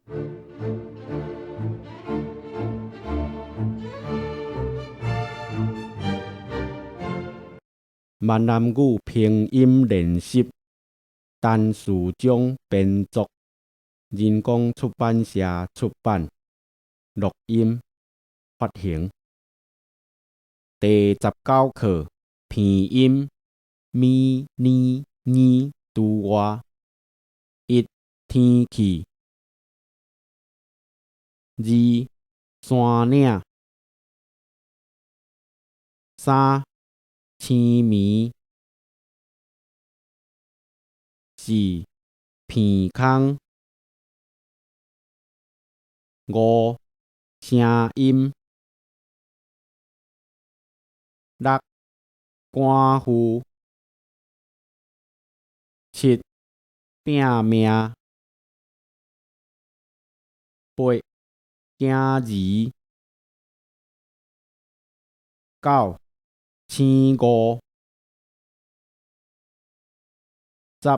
闽南语拼音练习单词奖编作，人工出版社出版，录音发行。第19课拼音咪呢呢拄我一天气二山岭三青棉四片空五声音六官夫七拼命八惊字九青五十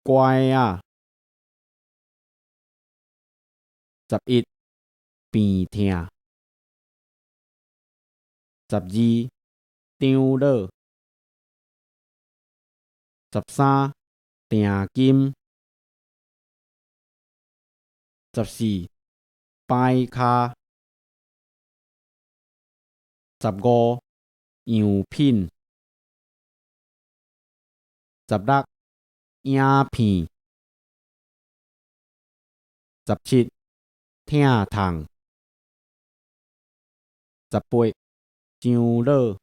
乖仔11病痛12张罗13定金14摆骹15样品16影片17疼痛18上落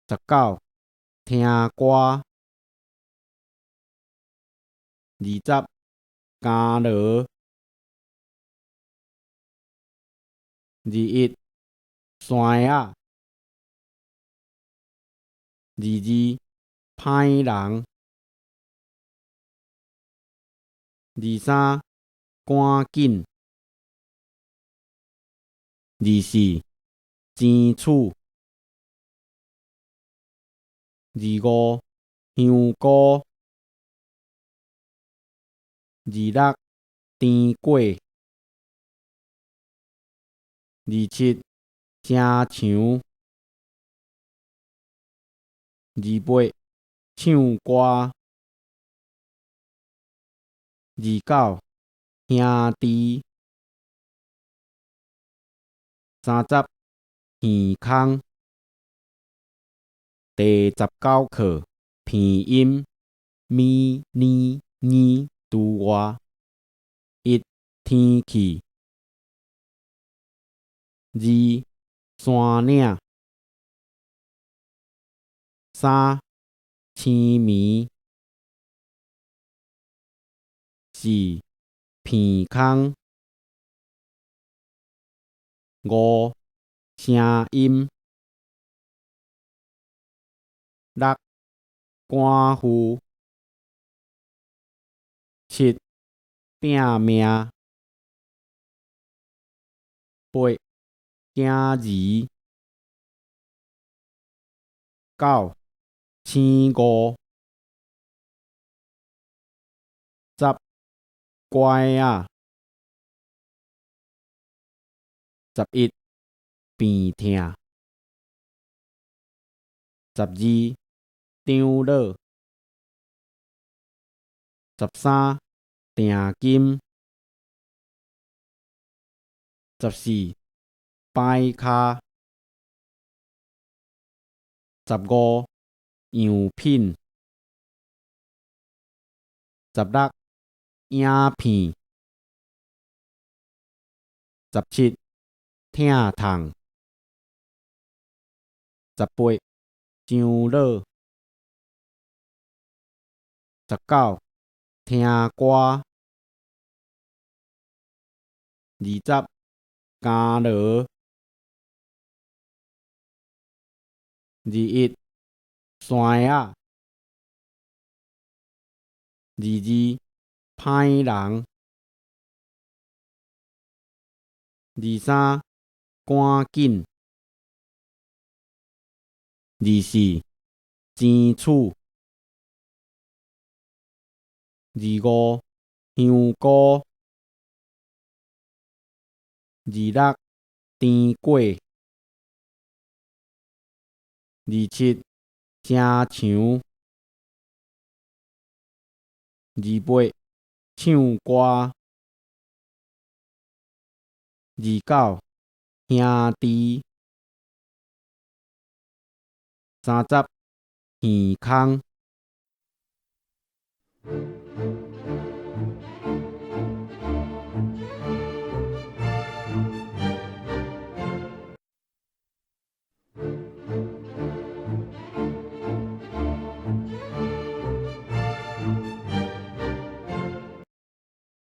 19听歌20行落21山仔22歹人23赶紧24钱厝25香菇26甜粿27城墙28唱歌29兄弟30耳孔第19课拼音咪呢呢拄我一天气二山岭三青棉四片空五声音六官夫七拼命八惊字九青五十乖仔11病痛12张罗13定金14摆骹15样品16影片17疼痛18上落19听歌20行落21山仔22歹人23赶紧24钱厝25香菇。26甜粿。27正墙。28唱歌。29兄弟。30耳空。